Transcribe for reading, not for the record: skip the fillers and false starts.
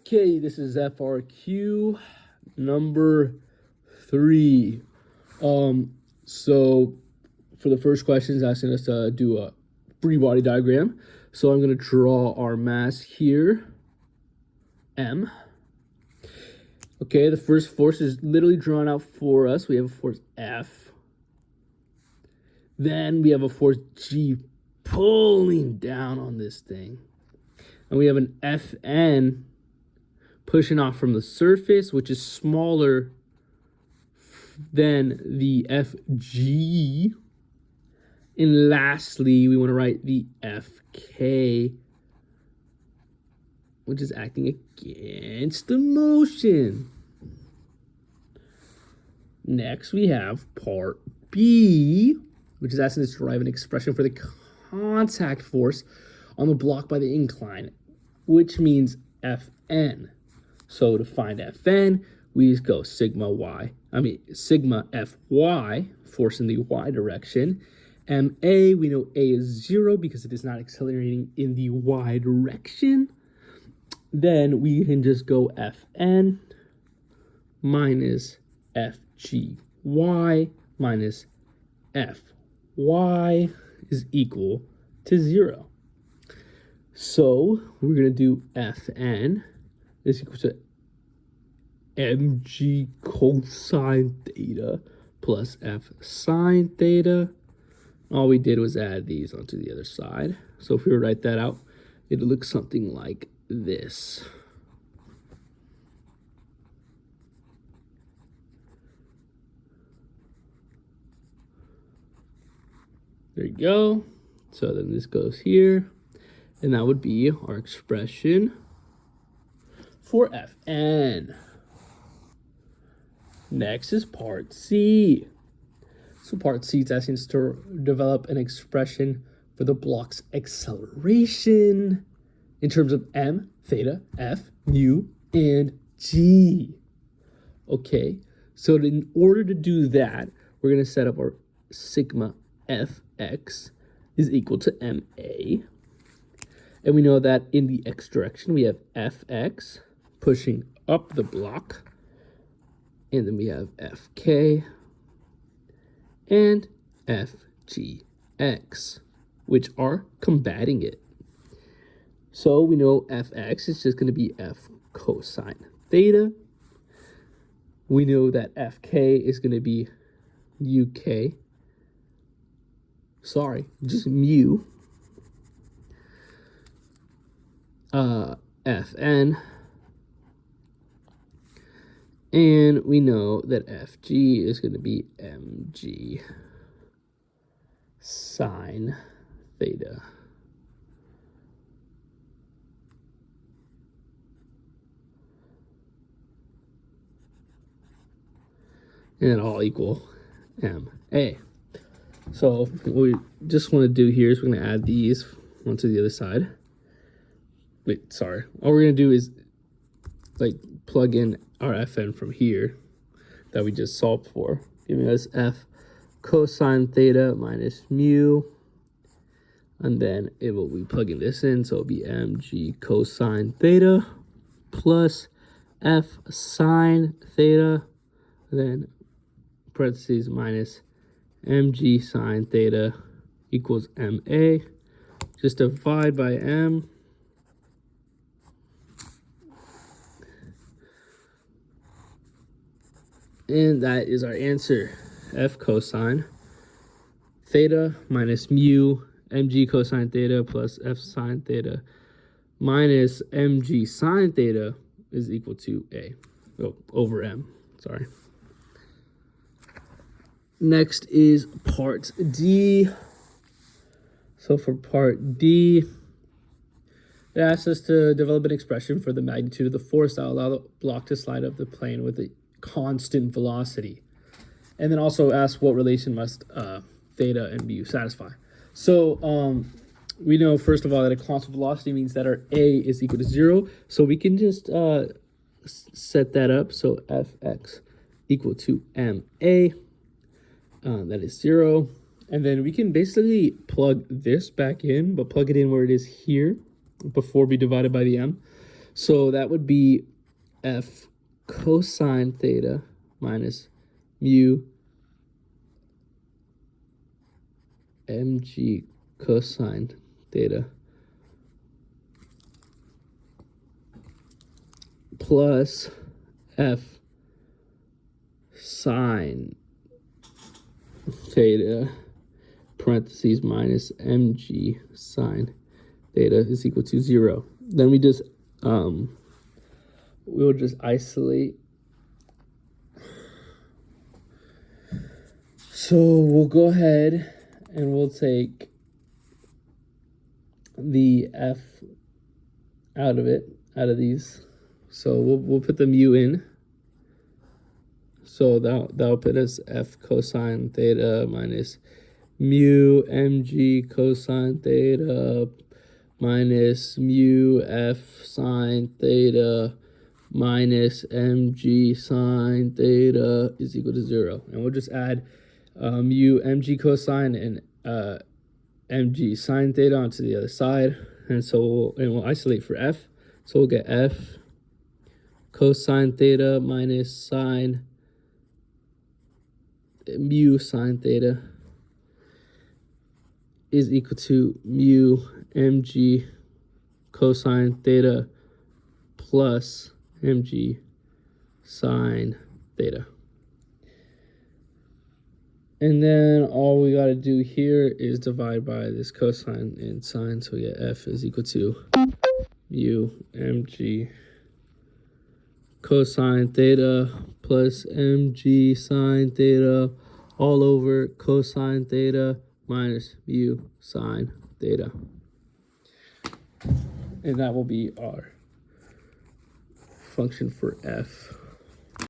Okay, this is FRQ number 3. So for the first question, it's asking us to do a free body diagram. So I'm going to draw our mass here, M. Okay, the first force is literally drawn out for us. We have a force F. Then we have a force G pulling down on this thing. And we have an Fn pushing off from the surface, which is smaller than the FG. And lastly, we want to write the FK, which is acting against the motion. Next, we have part B, which is asking us to derive an expression for the contact force on the block by the incline, which means Fn. So to find Fn, we just go sigma Fy, force in the y direction. Ma, we know A is 0 because it is not accelerating in the y direction. Then we can just go Fn minus Fgy minus Fy is equal to 0. So we're going to do Fn is equal to mg cosine theta plus f sine theta. All we did was add these onto the other side. So if we were to write that out, it looks something like this. There you go. So then this goes here, and that would be our expression for Fn. Next is part C. So part C is asking us to develop an expression for the block's acceleration in terms of m, theta, f, mu, and g. Okay, so in order to do that, we're going to set up our sigma fx is equal to ma. And we know that in the x direction, we have fx pushing up the block. And then we have fk and fgx, which are combating it. So we know fx is just going to be f cosine theta. We know that fk is going to be just mu. Fn. And we know that Fg is going to be mg sine theta. And all equal ma. So what we just want to do here is we're going to add these onto the other side. Wait, sorry. All we're going to do is like plug in our Fn from here that we just solved for, giving us f cosine theta minus mu, and then it will be plugging this in, so it'll be mg cosine theta plus f sine theta, and then parentheses minus mg sine theta equals ma. Just divide by m. And that is our answer. F cosine theta minus mu mg cosine theta plus f sine theta minus mg sine theta is equal to over m. Sorry. Next is part D. So for part D, it asks us to develop an expression for the magnitude of the force that will allow the block to slide up the plane with a constant velocity, and then also ask what relation must theta and mu satisfy. So we know first of all that a constant velocity means that our a is equal to 0, so we can just set that up. So fx equal to ma, that is 0, and then we can basically plug this back in, but plug it in where it is here before we divide it by the m. So that would be f cosine theta minus mu mg cosine theta plus f sine theta parentheses minus mg sine theta is equal to 0. Then we just we'll just isolate. So we'll go ahead and we'll take the f out of these. So we'll put the mu in. So that'll put us f cosine theta minus mu mg cosine theta minus mu f sine theta minus mg sine theta is equal to 0. And we'll just add mu mg cosine and mg sine theta onto the other side. And so we'll isolate for f. So we'll get f cosine theta minus sine mu sine theta is equal to mu mg cosine theta plus mg sine theta. And then all we got to do here is divide by this cosine and sine. So we get f is equal to mu mg cosine theta plus mg sine theta all over cosine theta minus mu sine theta. And that will be our function for f.